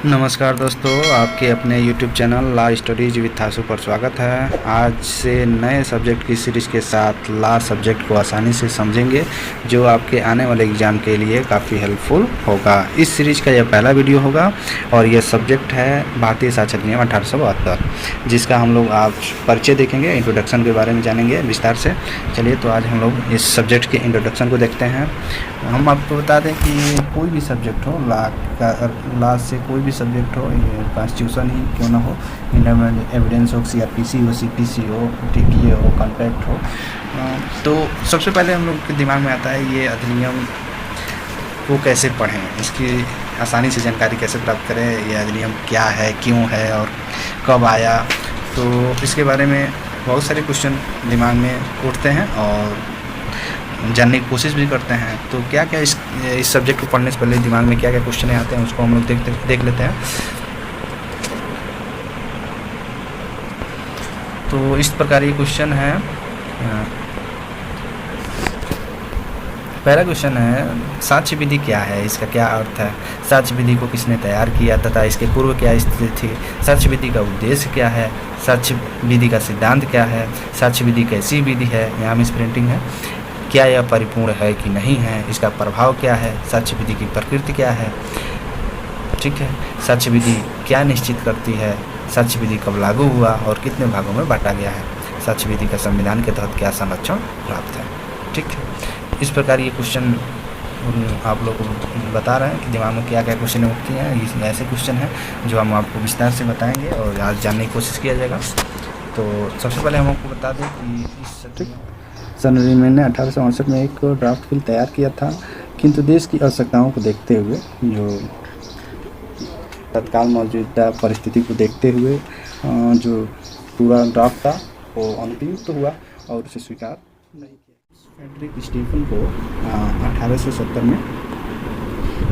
नमस्कार दोस्तों, आपके अपने YouTube channel law studies with Thasu पर स्वागत है। आज से नए सब्जेक्ट की सीरीज़ के साथ लॉ सब्जेक्ट को आसानी से समझेंगे, जो आपके आने वाले एग्ज़ाम के लिए काफ़ी हेल्पफुल होगा। इस सीरीज़ का यह पहला वीडियो होगा और यह सब्जेक्ट है भारतीय साक्ष्य अधिनियम 1872, जिसका हम लोग आज परिचय देखेंगे, इंट्रोडक्शन के बारे में जानेंगे विस्तार से। चलिए तो आज हम लोग इस सब्जेक्ट के इंट्रोडक्शन को देखते हैं। हम आपको बता दें कि कोई भी सब्जेक्ट हो, लॉ से कोई भी सब्जेक्ट हो, ये कॉन्स्टिट्यूशन ही क्यों ना हो, इंडियन एविडेंस हो, सीआरपीसी हो, सीपीसी हो, टीटीए हो, कॉन्ट्रैक्ट हो, तो सबसे पहले हम लोग के दिमाग में आता है ये अधिनियम को कैसे पढ़ें, इसकी आसानी से जानकारी कैसे प्राप्त करें, ये अधिनियम क्या है, क्यों है और कब आया। तो इसके बारे में बहुत सारे क्वेश्चन दिमाग में उठते हैं और जानने की कोशिश भी करते हैं। तो क्या क्या इस सब्जेक्ट को पढ़ने से पहले दिमाग में क्या क्या क्वेश्चन आते हैं, उसको हम लोग देख लेते हैं। तो इस प्रकार ये क्वेश्चन है। पहला क्वेश्चन है, साक्ष्य विधि क्या है, इसका क्या अर्थ है, साक्ष्य विधि को किसने तैयार किया तथा इसके पूर्व क्या स्थिति थी, साक्ष्य विधि का उद्देश्य क्या है, साक्ष्य विधि का सिद्धांत क्या है, साक्ष्य विधि कैसी विधि है, यहाँ मिस प्रिंटिंग है, क्या यह परिपूर्ण है कि नहीं है, इसका प्रभाव क्या है, साक्ष्य विधि की प्रकृति क्या है, ठीक है, साक्ष्य विधि क्या निश्चित करती है, साक्ष्य विधि कब लागू हुआ और कितने भागों में बांटा गया है, साक्ष्य विधि का संविधान के तहत क्या संरक्षण प्राप्त है। ठीक है, इस प्रकार ये क्वेश्चन आप लोग को बता रहे हैं कि दिमाग में क्या क्या क्वेश्चन उठती हैं। ये ऐसे क्वेश्चन हैं जो हम आपको विस्तार से बताएंगे और आज जानने की कोशिश किया जाएगा। तो सबसे पहले हम आपको बता दें कि इस सन अधिनियम ने 1868 में एक ड्राफ्ट बिल तैयार किया था, किंतु देश की आवश्यकताओं को देखते हुए, जो तत्काल मौजूदा परिस्थिति को देखते हुए जो पूरा ड्राफ्ट था वो अनुपयुक्त हुआ और उसे स्वीकार नहीं किया। फ्रेडरिक स्टीफन को 1870 में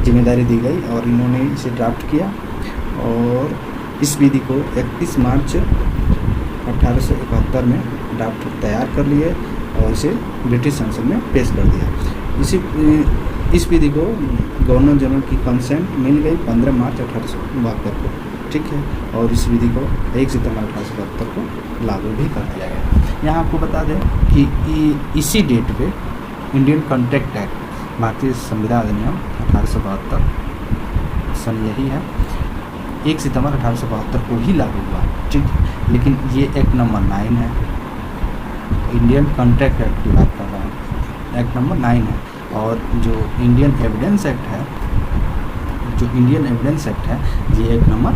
जिम्मेदारी दी गई और इन्होंने इसे ड्राफ्ट किया और इस विधि को 31 मार्च 1871 में ड्राफ्ट तैयार कर लिए और इसे ब्रिटिश संसद में पेश कर दिया। इस विधि को गवर्नर जनरल की कंसेंट मिल गई 15 मार्च 1872 को, ठीक है, और इस विधि को 1 सितंबर 1872 को लागू भी कर दिया गया। यहाँ आपको बता दें कि इसी डेट पे इंडियन कॉन्ट्रैक्ट एक्ट, भारतीय संविधान अधिनियम 1872 सन यही है, 1 सितंबर 1872 को ही लागू हुआ, ठीक, लेकिन ये एक्ट नंबर 9 है, इंडियन कॉन्ट्रैक्ट एक्ट की बात कर रहा हूँ, एक्ट नंबर 9 है। और जो इंडियन एविडेंस एक्ट है, ये एक्ट नंबर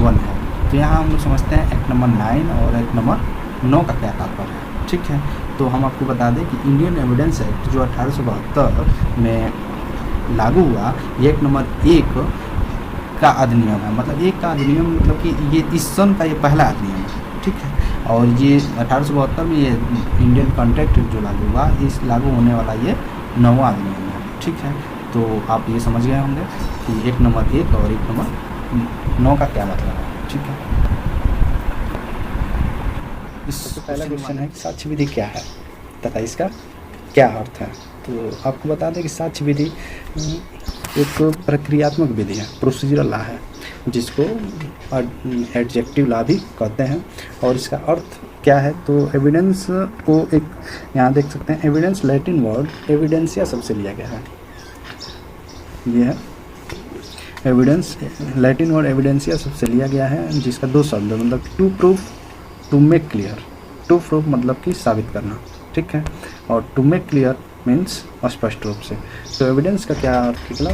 1 है। तो यहाँ हम लोग समझते हैं एक्ट नंबर 9 और एक्ट नंबर 9 का क्या तात्पर्य है, ठीक है। तो हम आपको बता दें कि इंडियन एविडेंस एक्ट जो 1872 में लागू हुआ, ये एक्ट नंबर 1 का अधिनियम है। मतलब 1 का अधिनियम मतलब कि ये इस सन का ये पहला अधिनियम है, ठीक है। और ये 1872 में ये इंडियन कॉन्ट्रैक्ट जो लागू हुआ, इस लागू होने वाला ये 9वां अधिनियम है, ठीक है। तो आप ये समझ गए होंगे कि एक नंबर 1 और एक नंबर 9 का क्या मतलब है, ठीक है। इस पहला क्वेश्चन है कि साक्ष्य विधि क्या है तथा इसका क्या अर्थ है। तो आपको बता दें कि साक्ष्य विधि एक प्रक्रियात्मक विधि है, प्रोसीजरल लॉ है, जिसको एडजेक्टिव लॉ भी कहते हैं। और इसका अर्थ क्या है, तो एविडेंस को एक यहाँ देख सकते हैं, एविडेंस लैटिन वर्ड एविडेंसिया सबसे लिया गया है। ये है एविडेंस, लैटिन वर्ड एविडेंसिया सबसे लिया गया है, जिसका 2 शब्द मतलब to proof, to make clear. To proof मतलब कि साबित करना, ठीक है, और टू मेक क्लियर मीन्स स्पष्ट रूप से। तो एविडेंस का क्या अर्थ निकला,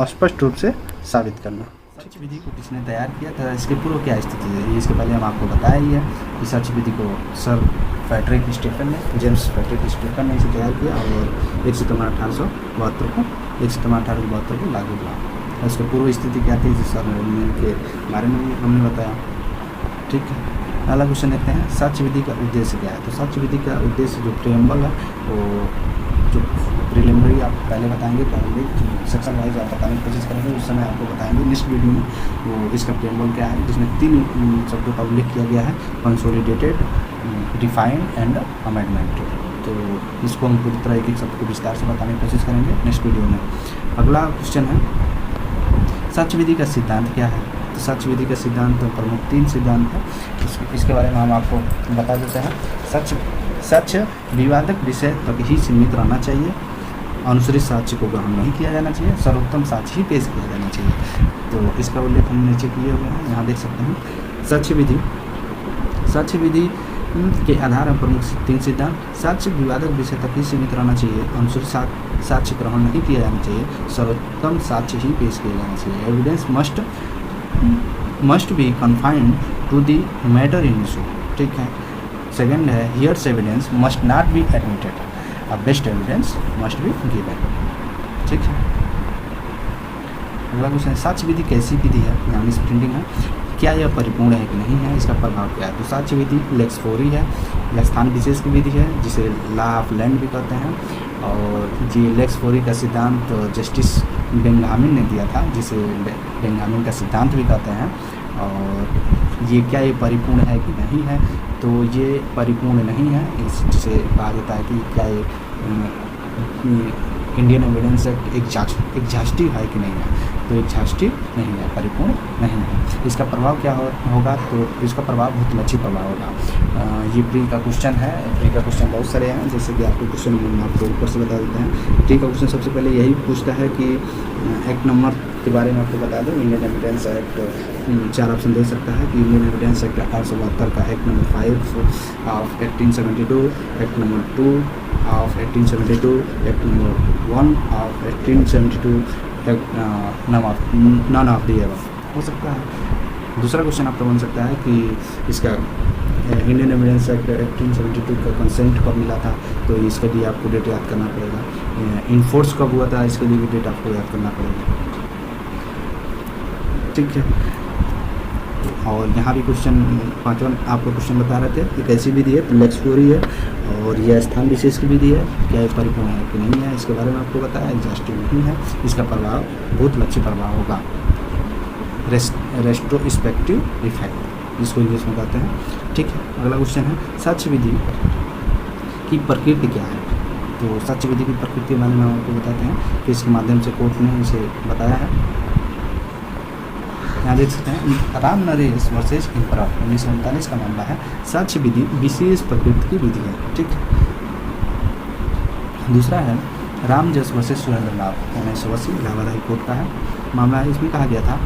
स्पष्ट रूप से साबित करना। साक्ष्य विधि को किसने तैयार किया था, इसके पूर्व क्या स्थिति है, इसके पहले हम आपको बताया ही है कि साक्ष्य विधि को सर फ्रेडरिक स्टीफन ने, जेम्स फ्रेडरिक स्टीफन ने इसे तैयार किया और 1 सितंबर 1872 को लागू हुआ। इसके पूर्व स्थिति क्या थी, जिस सर के बारे में भी हमने बताया, ठीक है। पहला क्वेश्चन लेते हैं, साक्ष्य विधि का उद्देश्य क्या है। तो साक्ष्य विधि का उद्देश्य जो प्रीएम्बल है, वो जो प्रिलिमिनरी आप पहले बताएंगे, प्रारंभिक सेक्शन वाइज आप बताने की कोशिश करेंगे, उस समय आपको बताएंगे नेक्स्ट वीडियो में वो इसका प्रीएम्बल क्या है, जिसमें 3 शब्दों का उल्लेख किया गया है, कंसोलिडेटेड, डिफाइंड एंड अमेंडमेंट। तो इसको हम पूरी तरह एक शब्द को विस्तार से बताने की कोशिश करेंगे नेक्स्ट वीडियो में। अगला क्वेश्चन है, सच विधि का सिद्धांत क्या है? तो सच विधि का सिद्धांत तो प्रमुख 3 सिद्धांत है, इसके बारे में हम आपको बता देते हैं। सच विवादक विषय तक ही सीमित रहना चाहिए, अनुसरित साक्ष्य को ग्रहण नहीं किया जाना चाहिए, सर्वोत्तम साक्ष्य ही पेश किया जाना चाहिए। तो इसका उल्लेख हम नीचे किए हुए हैं, यहाँ देख सकते हैं। साक्ष्य विधि के आधार पर प्रमुख 3 सिद्धांत: साक्ष्य विवादक विषय तक ही सीमित रहना चाहिए, अनुसरित साक्ष्य ग्रहण नहीं किया जाना चाहिए, सर्वोत्तम साक्ष्य ही पेश किया जाना चाहिए। Evidence must be confined to the matter in issue, ठीक है। सेकंड है hearsay evidence must not be admitted, best evidence must be given, ठीक है। अगला क्वेश्चन है साक्ष्य विधि कैसी विधि है, यानी प्रिंटिंग है, क्या यह परिपूर्ण है कि नहीं है, इसका प्रभाव क्या है? तो साक्ष्य विधि लेक्स फोरी है, यह स्थान विशेष की विधि है जिसे लॉ ऑफ लैंड भी कहते हैं, और ये लेक्स फोरी का सिद्धांत जस्टिस बेंजामिन ने दिया था, जिसे बेंजामिन का सिद्धांत भी कहते हैं। और ये क्या ये परिपूर्ण है कि नहीं है? तो ये परिपूर्ण नहीं है, जिसे कहा जाता है कि क्या ये इंडियन एविडेंस एक्ट एग्जॉस्टिव है कि नहीं है? तो एग्जॉस्टिव नहीं है, परिपूर्ण नहीं है। इसका प्रभाव क्या होगा? तो इसका प्रभाव बहुत लक्षित प्रभाव होगा। ये प्री का क्वेश्चन है, प्री का क्वेश्चन बहुत सारे हैं, जैसे कि आपको क्वेश्चन आपको ऊपर से बता देते हैं। प्री का क्वेश्चन सबसे पहले यही पूछता है कि एक्ट नंबर के बारे में आपको बता दूं। इंडियन एविडेंस एक्ट 4 ऑप्शन दे सकता है कि इंडियन एविडेंस एक्ट 1872 का act number 5 of 1872, act number 2 of 1872, act number 1 of 1872, none of the above हो सकता है। दूसरा क्वेश्चन आपका बन सकता है कि इसका इंडियन एविडेंस एक्ट 1872 का कंसेंट कब मिला था, तो इसके लिए आपको डेट याद करना पड़ेगा। इन्फोर्स कब हुआ था, इसके लिए भी डेट आपको याद करना पड़ेगा, ठीक है। और यहाँ भी क्वेश्चन 5वां आपको क्वेश्चन बता रहे थे, एक ऐसी विधि है लेक्स फोरी है, और यह स्थान विशेष की विधि है, क्या ये परिपूर्ण है कि नहीं है, इसके बारे में आपको बताया। एग्जॉस्टिव नहीं है, इसका प्रभाव बहुत लक्षित प्रभाव होगा। रेस्ट्रोस्पेक्टिव इफेक्ट इसको इंग्लिश में कहते हैं, ठीक है। अगला क्वेश्चन है साक्ष्य विधि की प्रकृति क्या है? तो साक्ष्य विधि की प्रकृति के बारे में आपको बताते हैं कि इसके माध्यम से कोर्ट ने इसे बताया है। यहाँ देख सकते हैं राम नरेश वर्सेस इम्परर 1939 का मामला है। साक्ष्य विधि विशेष प्रकृति की विधि है, ठीक। दूसरा है राम जस versus Surendranath 1980 Allahabad high court का है मामला है। इसमें कहा गया था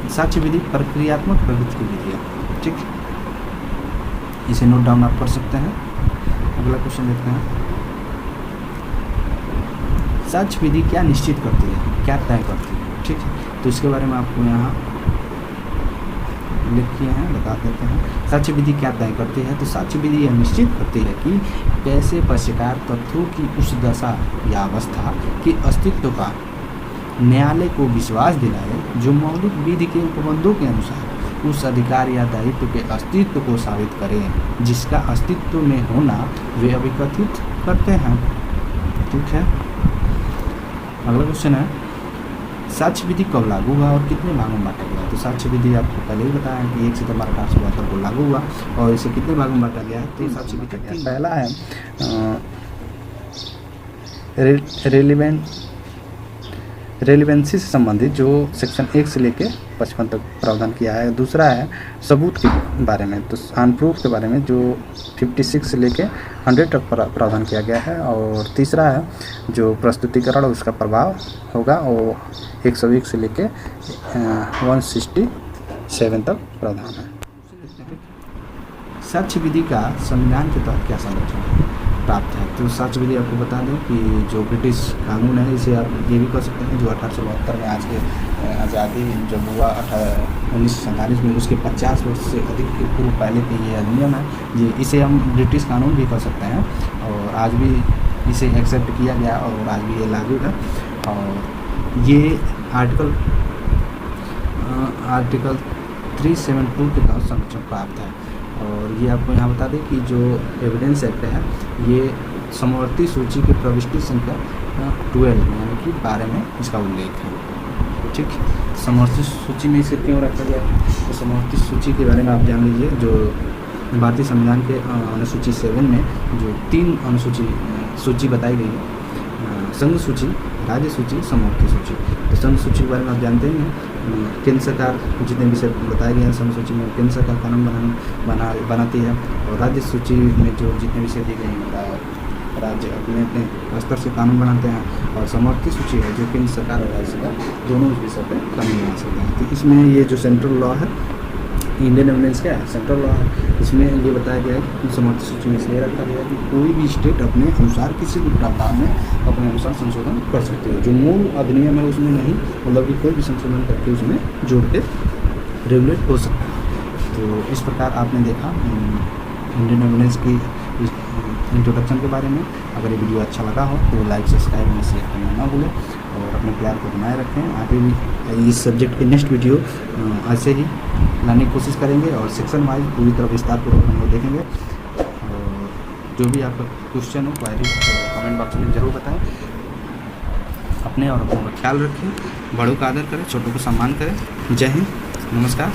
साक्ष्य विधि प्रक्रियात्मक प्रकृति की विधि है, ठीक। इसे नोट डाउन आप कर सकते हैं। अगला क्वेश्चन देखते हैं साक्ष्य विधि क्या निश्चित करती है, क्या तय करती है, ठीक है। तो इसके बारे में आपको यहाँ लिख किए हैं, बता देते हैं। साक्ष्य विधि क्या तय करती है? तो साक्ष्य विधि यह निश्चित करती है कि कैसे पक्षकार तथ्यों की उस दशा या अवस्था के अस्तित्व का न्यायालय को विश्वास दिलाए जो मौलिक विधि के उपबंधों के अनुसार उस अधिकार या दायित्व के अस्तित्व को साबित करें जिसका अस्तित्व में होना वे अभिकथित करते हैं, ठीक है। अगला क्वेश्चन है साक्ष्य विधि कब लागू हुआ और कितने भागों में बांटा गया? तो साक्ष्य विधि आपको पहले ही बताया कि 1 सितंबर 1872 को लागू हुआ और इसे कितने भागों में बांटा गया है? तो साक्ष्य विधि पहला है रेलिवेंसी से संबंधित जो सेक्शन 1 से लेके 55 तक प्रावधान किया है। दूसरा है सबूत के बारे में, तो अनप्रूफ के बारे में जो 56 से लेके 100 तक प्रावधान किया गया है। और तीसरा है जो प्रस्तुतिकरण उसका प्रभाव होगा वो 101 से लेके 167 तक प्रावधान है। साक्ष्य विधि का संविधान के तहत क्या संरक्षण प्राप्त है? तो साक्ष्य विधि आपको बता दें कि जो ब्रिटिश कानून है इसे आप ये भी कह सकते हैं जो 1872 में आज के आज़ादी जब हुआ 1947 में उसके 50 वर्ष से अधिक पूर्व पहले के ये अधिनियम है, ये इसे हम ब्रिटिश कानून भी कह सकते हैं और आज भी इसे एक्सेप्ट किया गया और आज भी ये लागू है। और ये आर्टिकल 372 के तहत संरक्षण प्राप्त है। और ये आपको यहाँ बता दें कि जो एविडेंस एक्ट है ये समवर्ती सूची की प्रविष्टि संख्या 12 यानी कि 12 में इसका उल्लेख है, ठीक। समवर्ती सूची में इसे क्यों रखा गया है? तो समवर्ती सूची के बारे में आप जान लीजिए। जो भारतीय संविधान के अनुसूची 7 में जो 3 सूची बताई गई है, संघ सूची, राज्य सूची, समवर्ती सूची। तो संघ सूची के बारे में आप जानते ही हैं केंद्र सरकार जितने विषय बताए गए हैं सम सूची में, केंद्र सरकार कानून बनाती है, और राज्य सूची में जो जितने विषय दिए गए हैं राज्य अपने अपने स्तर से कानून बनाते हैं, और समवर्ती सूची है जो केंद्र सरकार और राज्य सरकार दोनों इस विषय पर कानून बना सकते हैं। तो इसमें ये जो सेंट्रल लॉ है, इंडियन एविडेंस क्या है, सेंट्रल लॉ है, इसमें ये बताया गया है कि समवर्ती सूची में इसलिए रखा गया है कि कोई भी स्टेट अपने अनुसार किसी भी प्रावधान में अपने अनुसार संशोधन कर सकती है। जो मूल अधिनियम है उसमें नहीं, मतलब कि कोई भी संशोधन करके उसमें जोड़ के रेगुलेट हो सकता है। तो इस प्रकार आपने देखा इंडियन एविडेंस की इंट्रोडक्शन के बारे में। अगर ये वीडियो अच्छा लगा हो तो लाइक, सब्सक्राइब और शेयर करना ना भूलें, और अपने प्यार को बनाए रखें। आगे भी इस सब्जेक्ट के नेक्स्ट वीडियो ऐसे ही लाने की कोशिश करेंगे, और सेक्शन वाइज पूरी तरह विस्तारपूर्वक हम लोग देखेंगे। और जो भी आपका क्वेश्चन हो, क्वायरी, तो कमेंट बॉक्स में ज़रूर बताएं। अपने और अपनों का ख्याल रखें, बड़ों का आदर करें, छोटों को सम्मान करें। जय हिंद, नमस्कार।